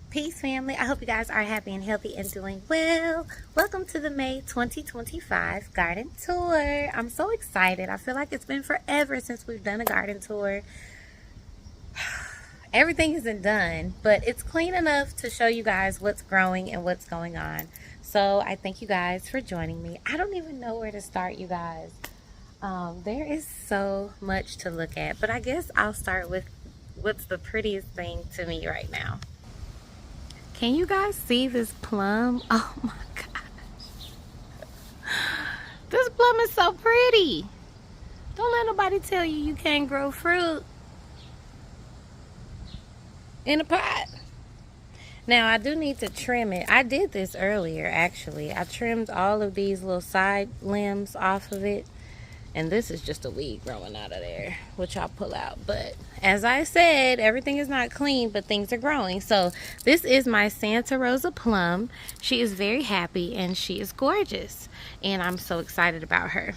Peace, family. I hope you guys are happy and healthy and doing well. Welcome to the May 2025 garden tour. I'm so excited. I feel like it's been forever since we've done a garden tour. Everything isn't done, but it's clean enough to show you guys what's growing and what's going on. So I thank you guys for joining me. I don't even know where to start, you guys. There is so much to look at, but I guess I'll start with what's the prettiest thing to me right now. Can you guys see this plum? Oh my gosh. This plum is so pretty. Don't let nobody tell you you can't grow fruit in a pot. Now I do need to trim it. I did this earlier actually. I trimmed all of these little side limbs off of it. And this is just a weed growing out of there, which I'll pull out. But as I said, everything is not clean, but things are growing. So this is my Santa Rosa plum. She is very happy and she is gorgeous. And I'm so excited about her.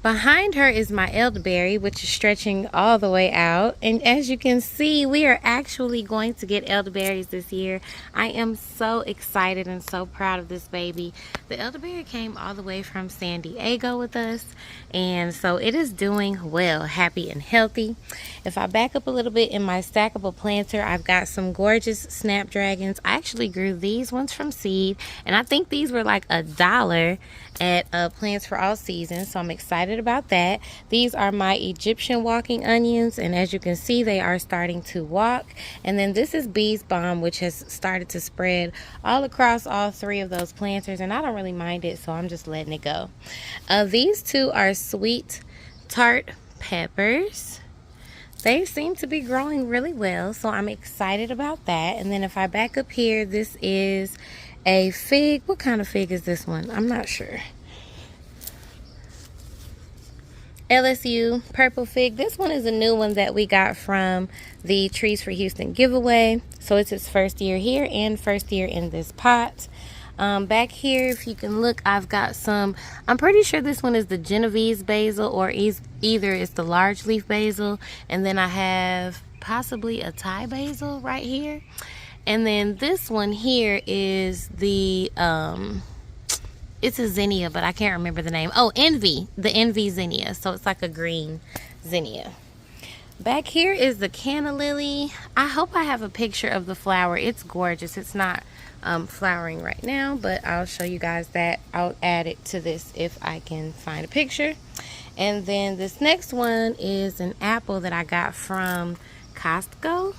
Behind her is my elderberry, which is stretching all the way out. And as you can see, we are actually going to get elderberries this year. I am so excited and so proud of this baby. The elderberry came all the way from San Diego with us. And so it is doing well, happy and healthy. If I back up a little bit in my stackable planter, I've got some gorgeous snapdragons. I actually grew these ones from seed, and I think these were like $1 at Plants for All Seasons, so I'm excited about that. These are my Egyptian walking onions, and as you can see, they are starting to walk. And then this is Bees Balm, which has started to spread all across all three of those planters, and I don't really mind it, so I'm just letting it go. These two are sweet tart peppers. They seem to be growing really well, so I'm excited about that. And then if I back up here, this is a fig. What kind of fig is this one? I'm not sure. LSU purple fig. This one is a new one that we got from the Trees for Houston giveaway. So it's its first year here and first year in this pot. Back here, if you can look, I've got some, I'm pretty sure this one is the Genovese basil, or either it's the large leaf basil, and then I have possibly a Thai basil right here. And then this one here is the it's a zinnia, but I can't remember the name. Oh, Envy, the Envy zinnia. So it's like a green zinnia. Back here is the canna lily. I hope I have a picture of the flower. It's gorgeous. It's not flowering right now, but I'll show you guys that. I'll add it to this if I can find a picture. And then this next one is an apple that I got from Costco.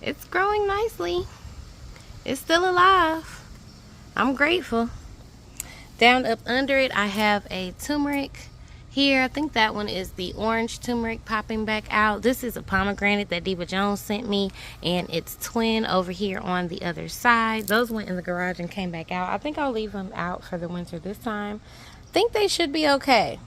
It's growing nicely. It's still alive. I'm grateful. Down up under it, I have a turmeric here. I think that one is the orange turmeric popping back out. This is a pomegranate that Diva Jones sent me, and it's twin over here on the other side. Those went in the garage and came back out. I think I'll leave them out for the winter this time. I think they should be okay.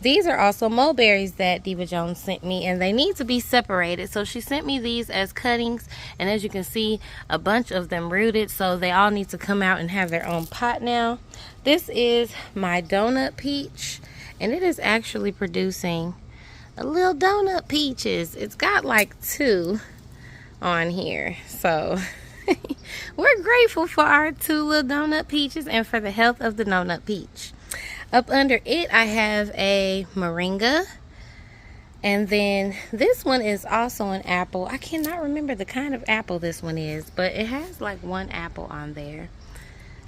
These are also mulberries that Diva Jones sent me, and they need to be separated. So she sent me these as cuttings, and as you can see, a bunch of them rooted, so they all need to come out and have their own pot now. This is my donut peach, and it is actually producing a little donut peaches. It's got like 2 on here, so we're grateful for our 2 little donut peaches and for the health of the donut peach. Up under it, I have a moringa. And then this one is also an apple. I cannot remember the kind of apple this one is, but it has like 1 apple on there.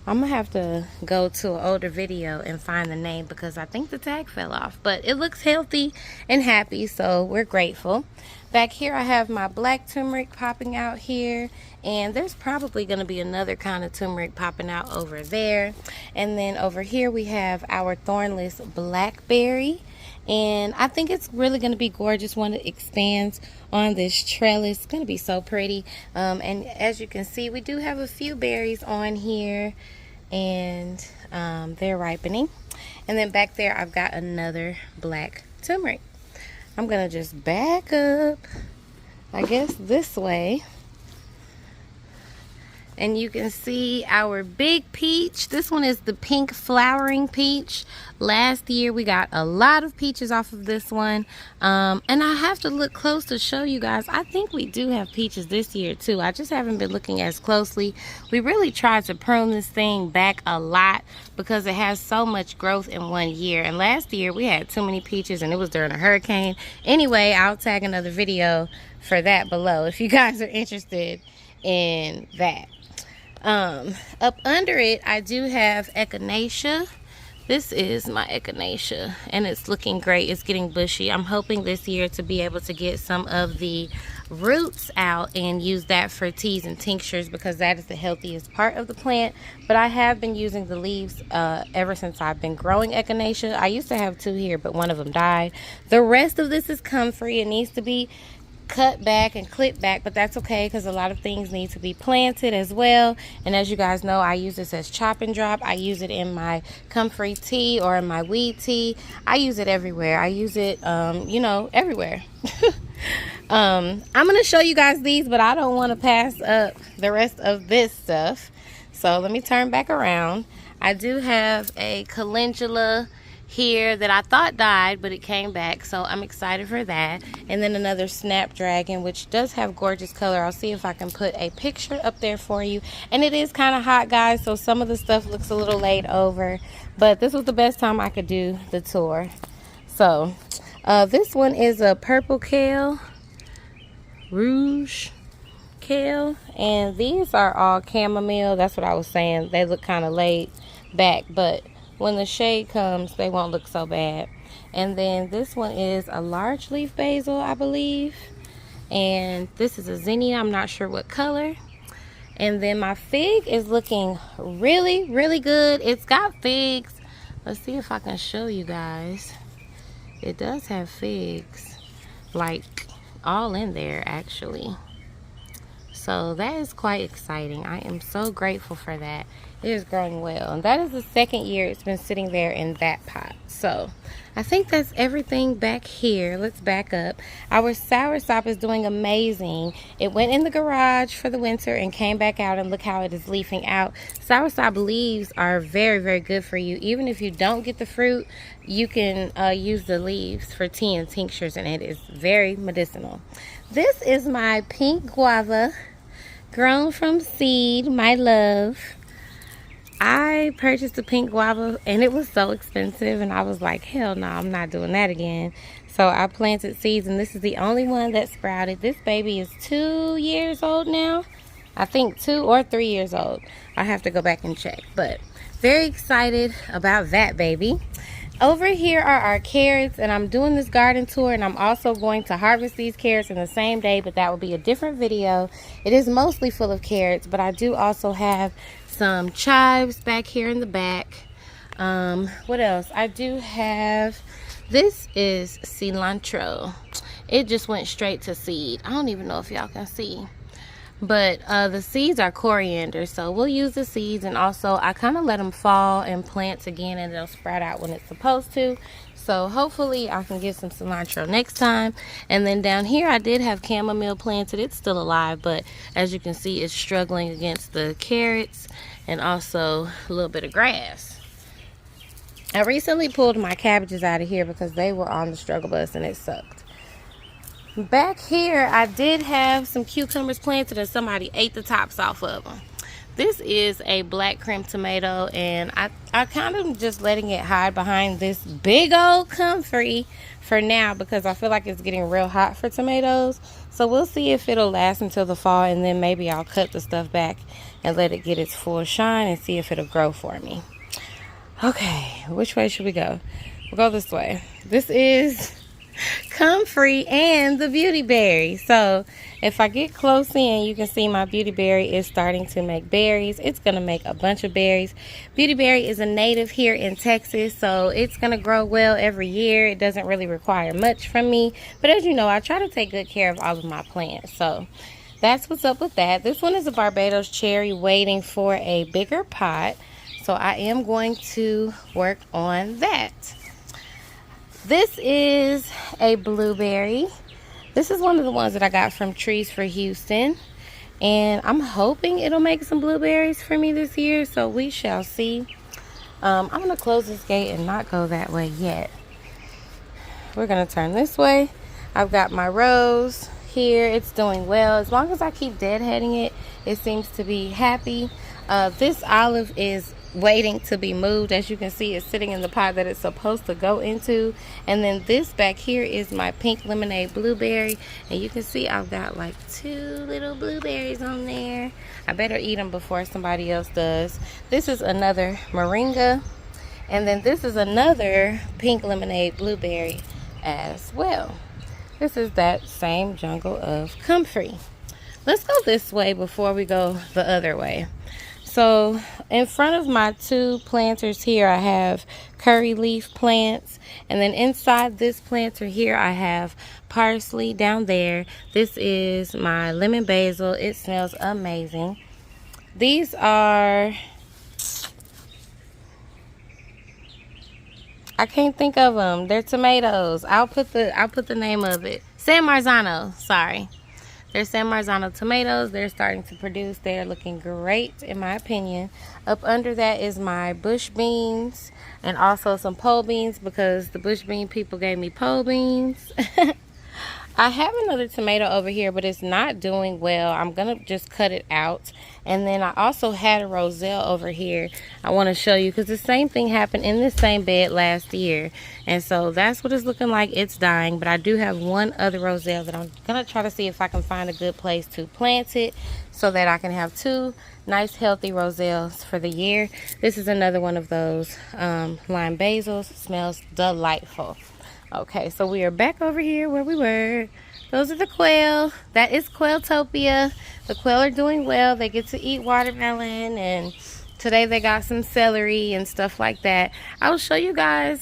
I'm gonna have to go to an older video and find the name because I think the tag fell off. But it looks healthy and happy, so we're grateful. Back here I have my black turmeric popping out here, and there's probably going to be another kind of turmeric popping out over there. And then over here we have our thornless blackberry, and I think it's really going to be gorgeous when it expands on this trellis. It's going to be so pretty. And as you can see, we do have a few berries on here, and they're ripening. And then back there I've got another black turmeric. I'm gonna just back up, I guess, this way, And you can see our big peach. This one is the pink flowering peach. Last year we got a lot of peaches off of this one. And I have to look close to show you guys. I think we do have peaches this year too. I just haven't been looking as closely. We really tried to prune this thing back a lot because it has so much growth in one year. And last year we had too many peaches and it was during a hurricane. Anyway, I'll tag another video for that below if you guys are interested in that. Up under it, I do have echinacea. This is my echinacea, and it's looking great. It's getting bushy. I'm hoping this year to be able to get some of the roots out and use that for teas and tinctures because that is the healthiest part of the plant. But I have been using the leaves ever since I've been growing echinacea. I used to have 2 here, but one of them died. The rest of this is comfrey. It needs to be cut back and clip back, but that's okay because a lot of things need to be planted as well. And as you guys know, I use this as chop and drop. I use it in my comfrey tea or in my weed tea. I use it everywhere. I use it you know, everywhere. I'm gonna show you guys these, but I don't want to pass up the rest of this stuff, so let me turn back around. I do have a calendula here that I thought died, but it came back, so I'm excited for that. And then another snapdragon, which does have gorgeous color. I'll see if I can put a picture up there for you. And it is kind of hot, guys, so some of the stuff looks a little laid over, but this was the best time I could do the tour. So this one is a purple kale, rouge kale, and these are all chamomile. That's what I was saying. They look kind of laid back, but when the shade comes, they won't look so bad. And then this one is a large leaf basil, I believe. And this is a zinnia. I'm not sure what color. And then my fig is looking really, really good. It's got figs. Let's see if I can show you guys. It does have figs, like all in there actually. So that is quite exciting. I am so grateful for that. It is growing well. And that is the 2nd year it's been sitting there in that pot. So I think that's everything back here. Let's back up. Our soursop is doing amazing. It went in the garage for the winter and came back out, and look how it is leafing out. Soursop leaves are very, very good for you. Even if you don't get the fruit, you can use the leaves for tea and tinctures, and it is very medicinal. This is my pink guava, grown from seed, my love. I purchased a pink guava and it was so expensive, and I was like, hell no, I'm not doing that again. So I planted seeds, and this is the only one that sprouted. This baby is 2 years old now. I think 2 or 3 years old. I have to go back and check, but very excited about that baby. Over here are our carrots, and I'm doing this garden tour, and I'm also going to harvest these carrots in the same day, but that will be a different video. It is mostly full of carrots, but I do also have some chives back here in the back. What else? I do have, this is cilantro. It just went straight to seed. I don't even know if y'all can see, but the seeds are coriander, so we'll use the seeds. And also I kind of let them fall and plant again, and they'll sprout out when it's supposed to. So hopefully I can get some cilantro next time. And then down here I did have chamomile planted. It's still alive, but as you can see, it's struggling against the carrots and also a little bit of grass. I recently pulled my cabbages out of here because they were on the struggle bus and it sucked. Back here I did have some cucumbers planted, and somebody ate the tops off of them. This is a black cream tomato, and I kind of just letting it hide behind this big old comfrey for now because I feel like it's getting real hot for tomatoes. So we'll see if it'll last until the fall, and then maybe I'll cut the stuff back and let it get its full shine and see if it'll grow for me. Okay, which way should we go? We'll go this way. This is comfrey and the beauty berry. So if I get close in, you can see my beauty berry is starting to make berries. It's going to make a bunch of berries. Beauty berry is a native here in Texas, so it's going to grow well every year. It doesn't really require much from me, but as you know, I try to take good care of all of my plants. So that's what's up with that. This one is a Barbados cherry waiting for a bigger pot, so I am going to work on that. This is a blueberry. This is one of the ones that I got from Trees for Houston. And I'm hoping it'll make some blueberries for me this year, so we shall see. I'm gonna close this gate and not go that way yet. We're gonna turn this way. I've got my rose here. It's doing well. As long as I keep deadheading it, it seems to be happy. This olive is waiting to be moved. As you can see, it's sitting in the pot that it's supposed to go into. And then this back here is my pink lemonade blueberry, and you can see I've got like 2 little blueberries on there. I better eat them before somebody else does. This is another moringa, and then this is another pink lemonade blueberry as well. This is that same jungle of comfrey. Let's go this way before we go the other way. So in front of my 2 planters here, I have curry leaf plants. And then inside this planter here, I have parsley down there. This is my lemon basil. It smells amazing. These are, I can't think of them. They're tomatoes. I'll put the name of it. San Marzano, sorry. They're San Marzano tomatoes. They're starting to produce. They're looking great, in my opinion. Up under that is my bush beans and also some pole beans, because the bush bean people gave me pole beans. I have another tomato over here, but it's not doing well. I'm going to just cut it out. And then I also had a roselle over here I want to show you, because the same thing happened in this same bed last year. And so that's what it's looking like. It's dying. But I do have one other roselle that I'm going to try to see if I can find a good place to plant it, so that I can have 2 nice healthy roselles for the year. This is another one of those lime basils. It smells delightful. Okay, so we are back over here where we were. Those are the quail. That is Quailtopia. The quail are doing well. They get to eat watermelon, and today they got some celery and stuff like that. I'll show you guys.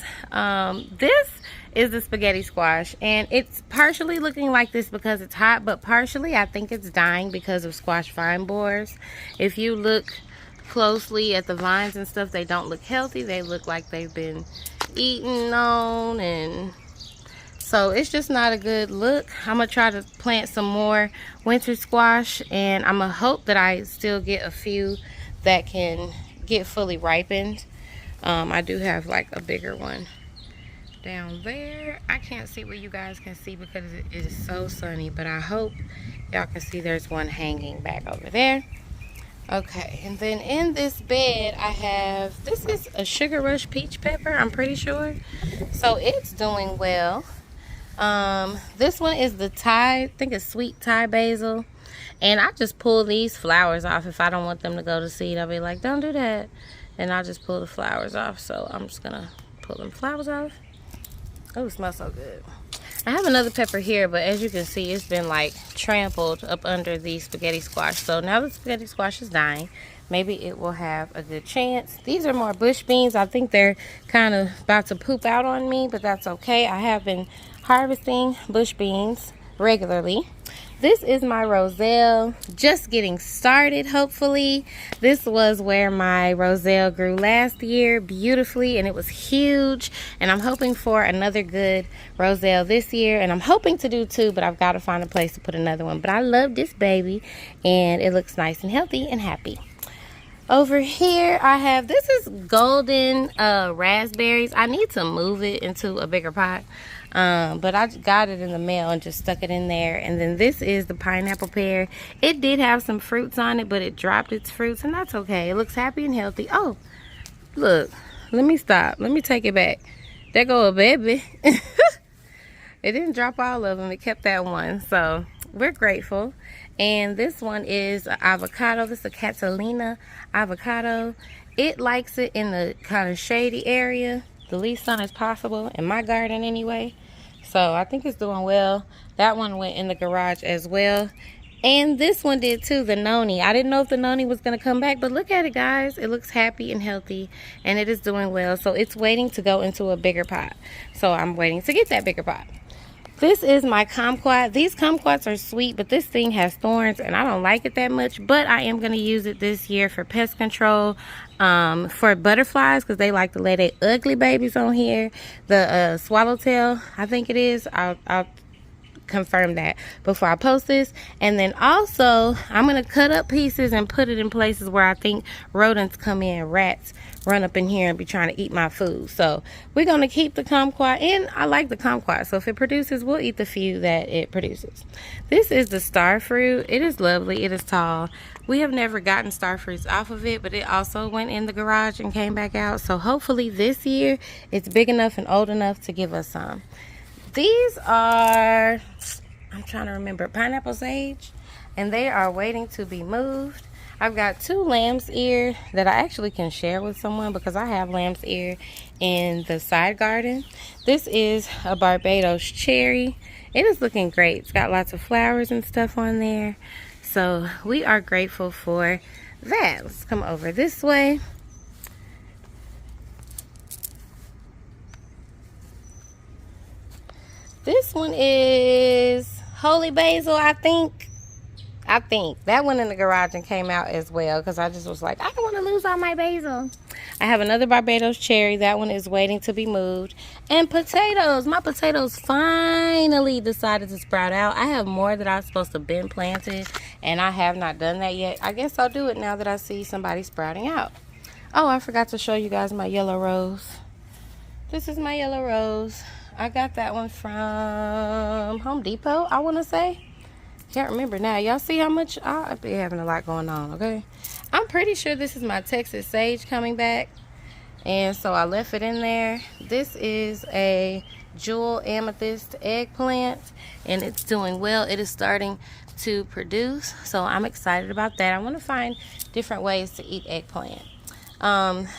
This is the spaghetti squash, and it's partially looking like this because it's hot, but partially I think it's dying because of squash vine borers. If you look closely at the vines and stuff, they don't look healthy. They look like they've been eaten on, and so it's just not a good look. I'm gonna try to plant some more winter squash, and I'm gonna hope that I still get a few that can get fully ripened. I do have like a bigger one down there. I can't see where you guys can see because it is so sunny, but I hope y'all can see there's one hanging back over there. Okay, and then in this bed I have, this is a Sugar Rush peach pepper, I'm pretty sure. So it's doing well. This one is the Thai, I think it's sweet Thai basil. And I just pull these flowers off if I don't want them to go to seed. I'll be like, don't do that. And I'll just pull the flowers off. So I'm just gonna pull them flowers off. Oh, it smells so good. I have another pepper here, but as you can see, it's been like trampled up under the spaghetti squash. So now the spaghetti squash is dying. Maybe it will have a good chance. These are more bush beans. I think they're kind of about to poop out on me, but that's okay. I have been harvesting bush beans regularly. This is my roselle, just getting started, hopefully. This was where my roselle grew last year beautifully, and it was huge. And I'm hoping for another good roselle this year, and I'm hoping to do 2, but I've got to find a place to put another one. But I love this baby, and it looks nice and healthy and happy. Over here I have, this is golden raspberries. I need to move it into a bigger pot, but I got it in the mail and just stuck it in there. And then this is the pineapple pear. It did have some fruits on it, but it dropped its fruits, and that's okay. It looks happy and healthy. Oh, look, let me stop, let me take it back. There go a baby. It didn't drop all of them, it kept that one, so we're grateful. And this one is avocado. This is a Catalina avocado. It likes it in the kind of shady area, the least sun as possible, in my garden anyway. So I think it's doing well. That one went in the garage as well. And this one did too, the noni. I didn't know if the noni was going to come back, but look at it, guys. It looks happy and healthy, and it is doing well. So it's waiting to go into a bigger pot. So I'm waiting to get that bigger pot. This is my kumquat. These kumquats are sweet, but this thing has thorns, and I don't like it that much. But I am going to use it this year for pest control, for butterflies, because they like to lay their ugly babies on here. The swallowtail, I think it is. I'll confirm that before I post this. And then also, I'm going to cut up pieces and put it in places where I think rodents come in, rats run up in here and be trying to eat my food. So we're going to keep the kumquat, and I like the kumquat, so if it produces, we'll eat the few that it produces. This is the star fruit. It is lovely. It is tall. We have never gotten star fruits off of it, but it also went in the garage and came back out. So hopefully this year it's big enough and old enough to give us some. These are, I'm trying to remember, pineapple sage, and they are waiting to be moved. I've got 2 lamb's ear that I actually can share with someone because I have lamb's ear in the side garden. This is a Barbados cherry. It is looking great. It's got lots of flowers and stuff on there. So we are grateful for that. Let's come over this way. This one is holy basil, I think. That went in the garage and came out as well because I just was like, I don't want to lose all my basil. I have another Barbados cherry. That one is waiting to be moved. And potatoes. My potatoes finally decided to sprout out. I have more that I was supposed to have been planted, and I have not done that yet. I guess I'll do it now that I see somebody sprouting out. Oh, I forgot to show you guys my yellow rose. This is my yellow rose. I got that one from Home Depot, I want to say. Can't remember now. Y'all see how much I'll be having a lot going on, okay? I'm pretty sure this is my Texas sage coming back, and so I left it in there. This is a jewel amethyst eggplant, and it's doing well. It is starting to produce, so I'm excited about that. I want to find different ways to eat eggplant.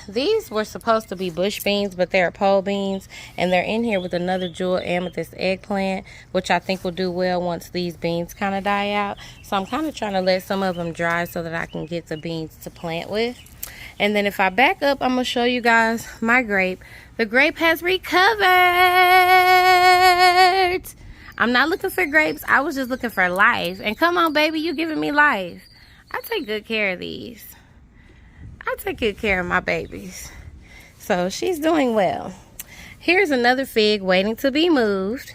These were supposed to be bush beans, but they're pole beans, and they're in here with another jewel amethyst eggplant, which I think will do well once these beans kind of die out. So I'm kind of trying to let some of them dry so that I can get the beans to plant with. And then if I back up, I'm going to show you guys my grape. The grape has recovered. I'm not looking for grapes. I was just looking for life. And come on, baby, you giving me life. I take good care of these. I take good care of my babies. So she's doing well. Here's another fig waiting to be moved.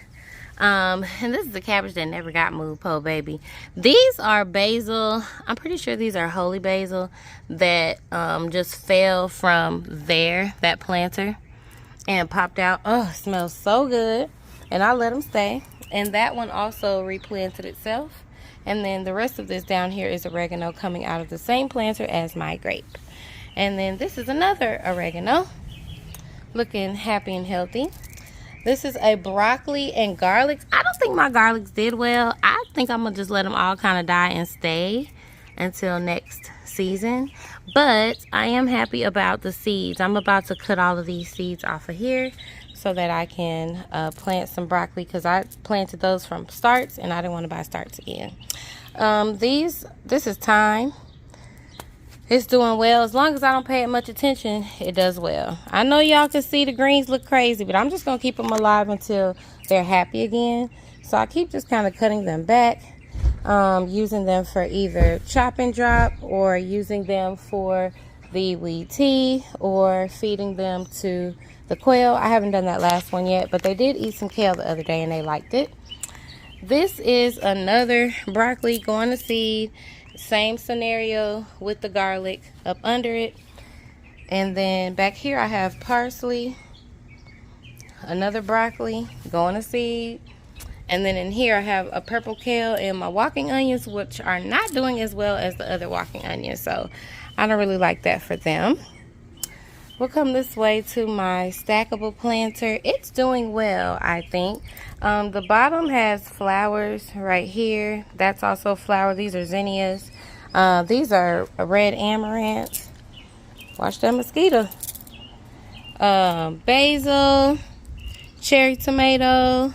And this is the cabbage that never got moved, po baby. These are basil. I'm pretty sure these are holy basil that just fell from that planter and popped out. Oh, it smells so good. And I let them stay. And that one also replanted itself. And then the rest of this down here is oregano coming out of the same planter as my grape. And then this is another oregano, looking happy and healthy. This is a broccoli and garlic. I don't think my garlics did well. I think I'm going to just let them all kind of die and stay until next season. But I am happy about the seeds. I'm about to cut all of these seeds off of here so that I can plant some broccoli, because I planted those from starts and I didn't want to buy starts again. This is thyme. It's doing well. As long as I don't pay it much attention, it does well. I know y'all can see the greens look crazy, but I'm just going to keep them alive until they're happy again. So I keep just kind of cutting them back, using them for either chop and drop, or using them for the weed tea, or feeding them to the quail. I haven't done that last one yet, but they did eat some kale the other day and they liked it. This is another broccoli going to seed. Same scenario with the garlic up under it. And then back here I have parsley, another broccoli going to seed. And then in here I have a purple kale and my walking onions, which are not doing as well as the other walking onions. So I don't really like that for them. We'll come this way to my stackable planter. It's doing well, I think. The bottom has flowers right here. That's also a flower. These are zinnias. These are red amaranth. Watch that mosquito. Basil, cherry tomato,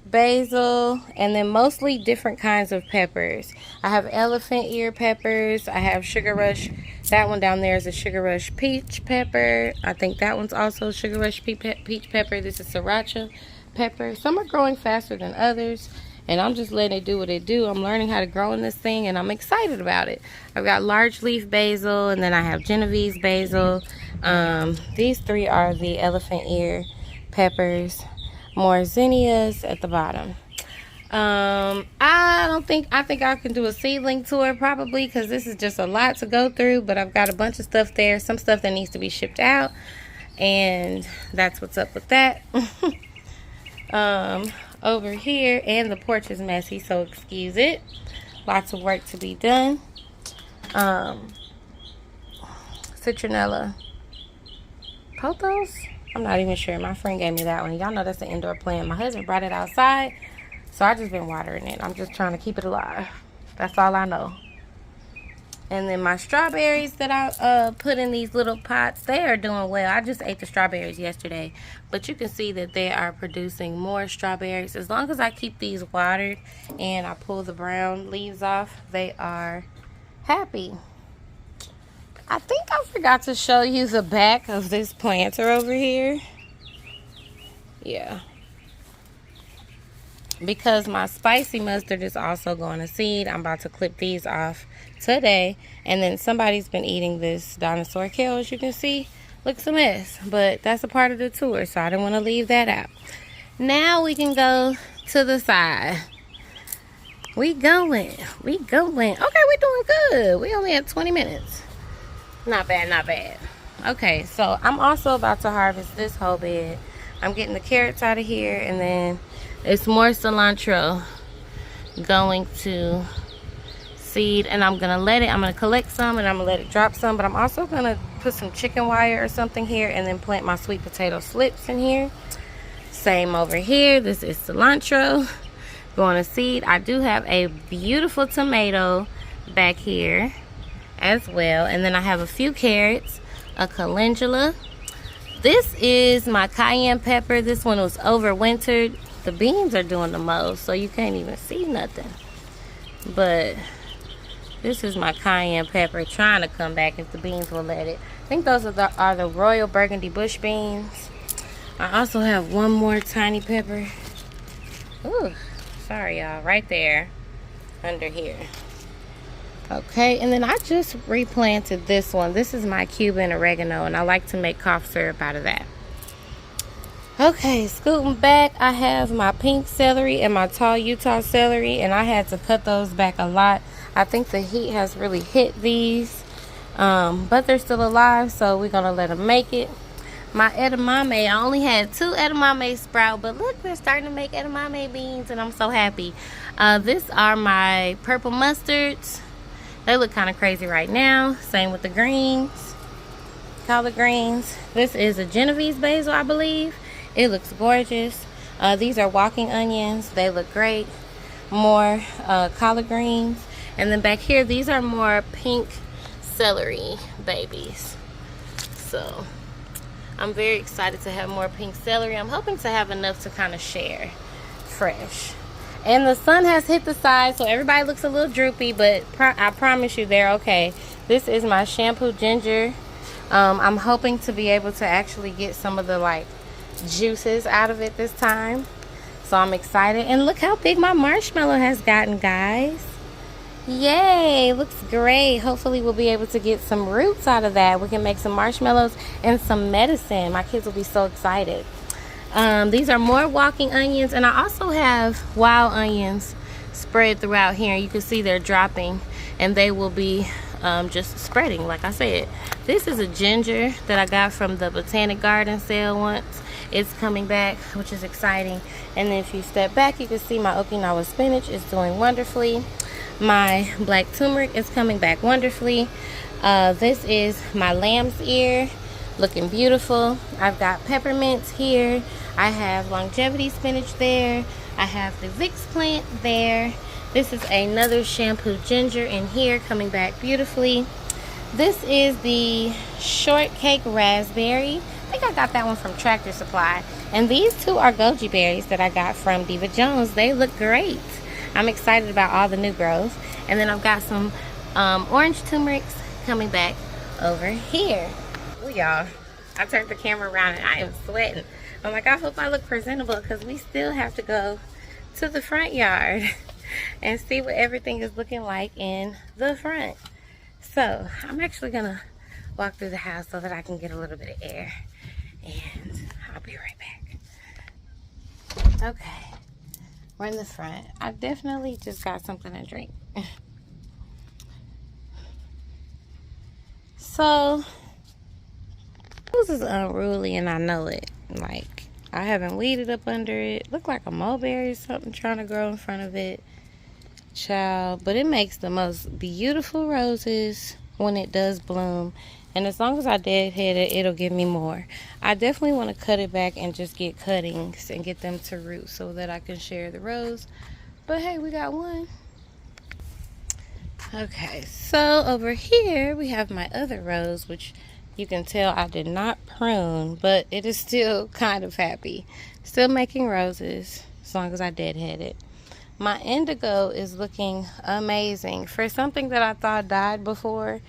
basil, and then mostly different kinds of peppers. I have elephant ear peppers. I have sugar rush. That one down there is a sugar rush peach pepper. I think that one's also sugar rush peach pepper. This is sriracha pepper. Some are growing faster than others, and I'm just letting it do what it do. I'm learning how to grow in this thing, and I'm excited about it. I've got large leaf basil, and then I have Genovese basil. These three are the elephant ear peppers. More zinnias at the bottom. I think I can do a seedling tour probably, because this is just a lot to go through, but I've got a bunch of stuff there, some stuff that needs to be shipped out, and that's what's up with that. Over here, and the porch is messy, so excuse it. Lots of work to be done. Citronella pothos, I'm not even sure. My friend gave me that one. Y'all know that's an indoor plant. My husband brought it outside, so I just been watering it. I'm just trying to keep it alive. That's all I know. And then my strawberries that I put in these little pots, they are doing well. I just ate the strawberries yesterday, but you can see that they are producing more strawberries. As long as I keep these watered and I pull the brown leaves off, they are happy. I think I forgot to show you the back of this planter over here. Yeah. Because my spicy mustard is also going to seed, I'm about to clip these off today. And then somebody's been eating this dinosaur kale, as you can see. Looks a mess, but that's a part of the tour, so I didn't want to leave that out. Now we can go to the side. We going. Okay, we doing good. We only have 20 minutes. Not bad, not bad. Okay, so I'm also about to harvest this whole bed. I'm getting the carrots out of here, and then it's more cilantro going to seed, and I'm gonna collect some, and I'm gonna let it drop some, but I'm also gonna put some chicken wire or something here, and then plant my sweet potato slips in here. Same over here. This is cilantro going to seed. I do have a beautiful tomato back here as well, and then I have a few carrots, a calendula. This is my cayenne pepper. This one was overwintered. The beans are doing the most, so you can't even see nothing. But this is my cayenne pepper trying to come back if the beans will let it. I think those are the Royal Burgundy bush beans. I also have one more tiny pepper. Ooh, sorry y'all, right there under here. Okay, and then I just replanted this one. This is my Cuban oregano, and I like to make cough syrup out of that. Okay, scooting back, I have my pink celery and my tall Utah celery, and I had to cut those back a lot. I think the heat has really hit these, but they're still alive, so we're gonna let them make it. My edamame, I only had 2 edamame sprout, but look, they're starting to make edamame beans, and I'm so happy. These are my purple mustards. They look kind of crazy right now. Same with the greens, collard greens. This is a Genovese basil, I believe. It looks gorgeous. These are walking onions. They look great. More collard greens. And then back here, these are more pink celery babies. So I'm very excited to have more pink celery. I'm hoping to have enough to kind of share fresh. And the sun has hit the side, so everybody looks a little droopy, but I promise you they're okay. This is my shampoo ginger. I'm hoping to be able to actually get some of the like juices out of it this time. So I'm excited. And look how big my marshmallow has gotten, guys. Yay, looks great. Hopefully we'll be able to get some roots out of that. We can make some marshmallows and some medicine. My kids will be so excited. These are more walking onions, and I also have wild onions spread throughout here. You can see they're dropping, and they will be just spreading like I said. This is a ginger that I got from the Botanic Garden sale once. It's coming back, which is exciting. And then if you step back, you can see my Okinawa spinach is doing wonderfully. My black turmeric is coming back wonderfully. This is my lamb's ear, looking beautiful. I've got peppermints here. I have longevity spinach there. I have the Vicks plant there. This is another shampoo ginger in here, coming back beautifully. This is the shortcake raspberry. I think I got that one from Tractor Supply. And these 2 are goji berries that I got from Diva Jones. They look great. I'm excited about all the new growth. And then I've got some orange turmerics coming back over here. Ooh, y'all, I turned the camera around and I am sweating. I'm like, I hope I look presentable, because we still have to go to the front yard and see what everything is looking like in the front. So I'm actually gonna walk through the house so that I can get a little bit of air, and I'll be right back. Okay, we're in the front. I definitely just got something to drink. So, this is unruly and I know it. Like, I haven't weeded up under it. Look like a mulberry or something trying to grow in front of it. Child, but it makes the most beautiful roses when it does bloom. And as long as I deadhead it, it'll give me more. I definitely want to cut it back and just get cuttings and get them to root so that I can share the rose. But hey, we got one. Okay, so over here we have my other rose, which you can tell I did not prune, but it is still kind of happy. Still making roses as long as I deadhead it. My indigo is looking amazing. For something that I thought died before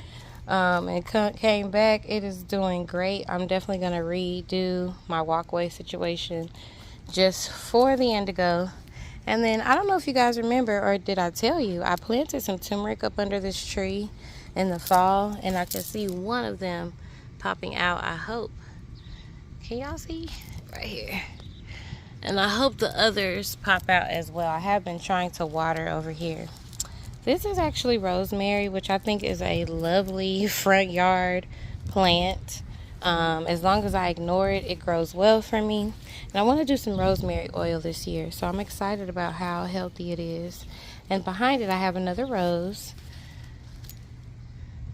and came back, it is doing great. I'm definitely going to redo my walkway situation just for the indigo. And then, I don't know if you guys remember, or did I tell you, I planted some turmeric up under this tree in the fall, and I can see one of them popping out, I hope. Can y'all see? Right here. And I hope the others pop out as well. I have been trying to water over here. This is actually rosemary, which I think is a lovely front yard plant. As long as I ignore it, it grows well for me. And I want to do some rosemary oil this year, so I'm excited about how healthy it is. And behind it, I have another rose,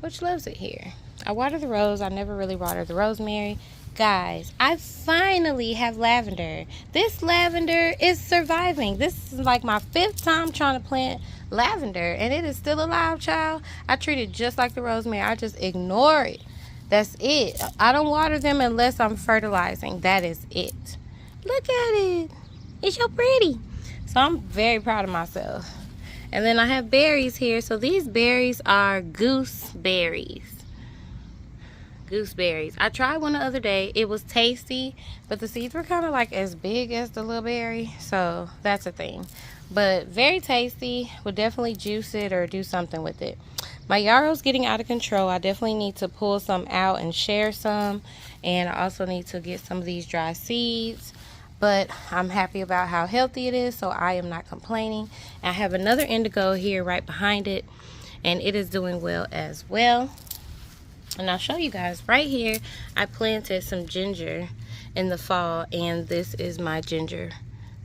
which loves it here. I water the rose. I never really water the rosemary. Guys, I finally have lavender. This lavender is surviving. This is like my 5th time trying to plant lavender, and it is still alive, child. I treat it just like the rosemary. I just ignore it. That's it. I don't water them unless I'm fertilizing. That is it. Look at it. It's so pretty. So I'm very proud of myself. And then I have berries here. So these berries are gooseberries. Gooseberries. I tried one the other day. It was tasty, but the seeds were kind of like as big as the little berry, so that's a thing. But very tasty. Would definitely juice it or do something with it. My yarrow's getting out of control. I definitely need to pull some out and share some, and I also need to get some of these dry seeds. But I'm happy about how healthy it is, so I am not complaining. I have another indigo here right behind it, and it is doing well as well. And I'll show you guys right here. I planted some ginger in the fall, and this is my ginger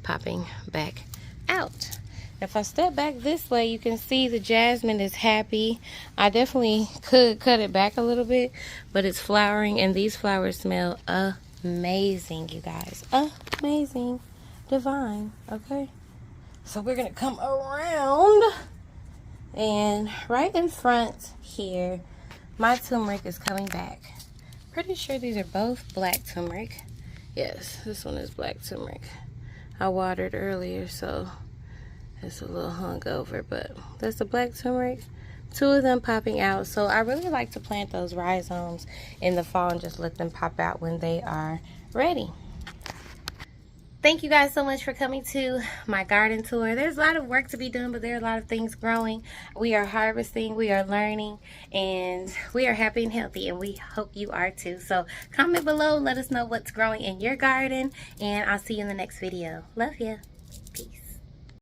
popping back out. If I step back this way, you can see the jasmine is happy. I definitely could cut it back a little bit, but it's flowering, and these flowers smell amazing, you guys. Amazing. Divine. Okay. So we're going to come around, and right in front here, my turmeric is coming back. Pretty sure these are both black turmeric. Yes, this one is black turmeric. I watered earlier, so it's a little hungover, but that's the black turmeric. 2 of them popping out. So I really like to plant those rhizomes in the fall and just let them pop out when they are ready. Thank you guys so much for coming to my garden tour. There's a lot of work to be done, but there are a lot of things growing. We are harvesting, we are learning, and we are happy and healthy, and we hope you are too. So comment below, let us know what's growing in your garden, and I'll see you in the next video. Love ya.